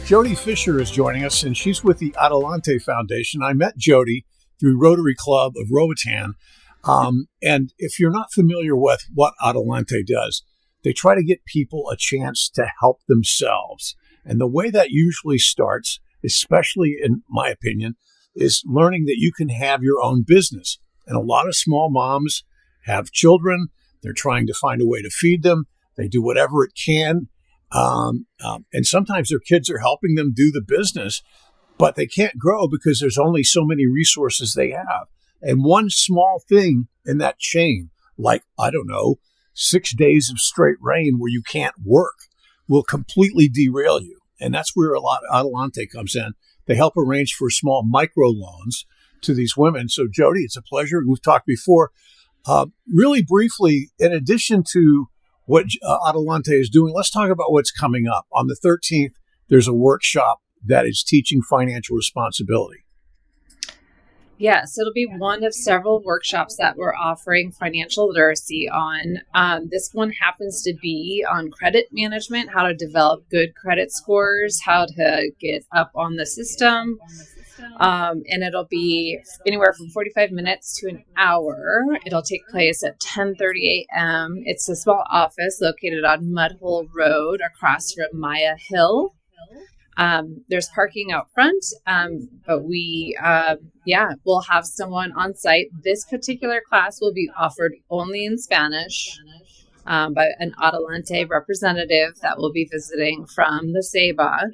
Jodi Fisher is joining us, and she's with the Adelante Foundation. I met Jodi through Rotary Club of Roatan. And if you're not familiar with what Adelante does, they try to get people a chance to help themselves. And the way that usually starts, especially in my opinion, is learning that you can have your own business. And a lot of small moms have children. They're trying to find a way to feed them. They do whatever it can. And sometimes their kids are helping them do the business, but they can't grow because there's only so many resources they have. And one small thing in that chain, like, 6 days of straight rain where you can't work, will completely derail you. And that's where a lot of Adelante comes in. They help arrange for small microloans to these women. So, Jodi, it's a pleasure. We've talked before. Really briefly, in addition to what Adelante is doing, let's talk about what's coming up. On the 13th, there's a workshop that is teaching financial responsibility. Yes, it'll be one of several workshops that we're offering financial literacy on. This one happens to be on credit management, how to develop good credit scores, how to get up on the system. And it'll be anywhere from 45 minutes to an hour. It'll take place at 10:30 a.m. It's a small office located on Mudhole Road across from Maya Hill. There's parking out front, but we'll have someone on site. This particular class will be offered only in Spanish by an Adelante representative that will be visiting from the Ceiba.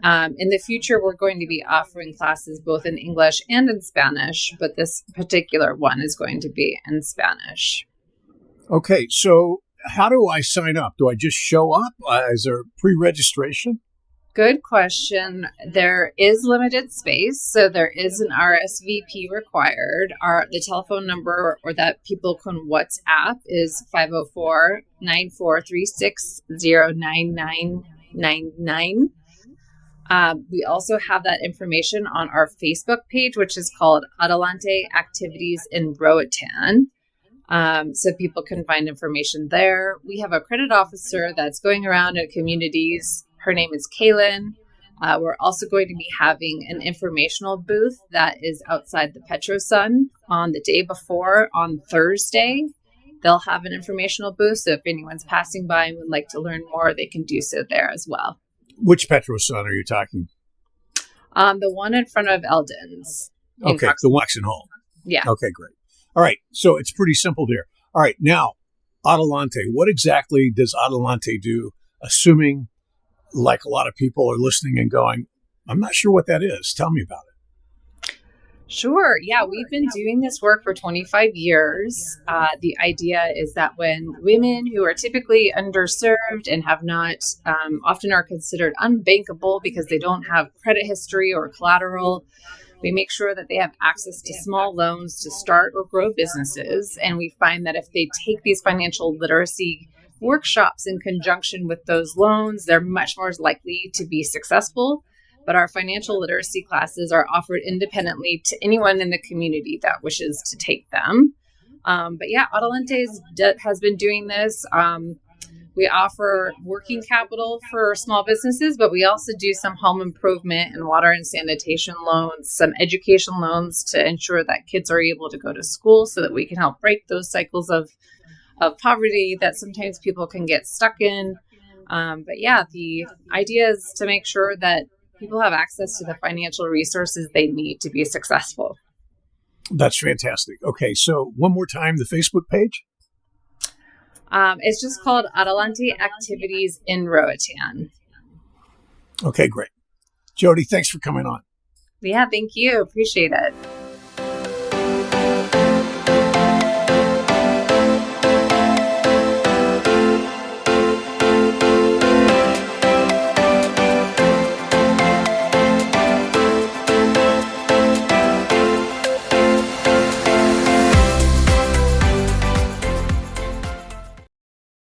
In the future, we're going to be offering classes both in English and in Spanish, but this particular one is going to be in Spanish. Okay, so how do I sign up? Do I just show up? Is there pre-registration? Good question. There is limited space, so there is an RSVP required. The telephone number or that people can WhatsApp is 504-9436-09999. We also have that information on our Facebook page, which is called Adelante Activities in Roatan. So people can find information there. We have a credit officer that's going around in communities. Her name is Kaylin. We're also going to be having an informational booth that is outside the Petro Sun on the day before, on Thursday. They'll have an informational booth, so if anyone's passing by and would like to learn more, they can do so there as well. Which Petro Sun are you talking? The one in front of Eldon's. Okay, the Waxen Hall. Yeah. Okay, great. All right, so it's pretty simple there. All right, now, Adelante, what exactly does Adelante do, assuming like a lot of people are listening and going, I'm not sure what that is. Tell me about it. Sure. Yeah, we've been doing this work for 25 years. The idea is that when women who are typically underserved and have not, often are considered unbankable because they don't have credit history or collateral, we make sure that they have access to small loans to start or grow businesses. And we find that if they take these financial literacy workshops in conjunction with those loans, they're much more likely to be successful. But our financial literacy classes are offered independently to anyone in the community that wishes to take them. Adelante has been doing this. We offer working capital for small businesses, but we also do some home improvement and water and sanitation loans, some education loans to ensure that kids are able to go to school so that we can help break those cycles of poverty that sometimes people can get stuck in. The idea is to make sure that people have access to the financial resources they need to be successful. That's fantastic. Okay, so one more time, the Facebook page? It's just called Adelante Activities in Roatan. Okay, great. Jodi, thanks for coming on. Yeah, thank you. Appreciate it.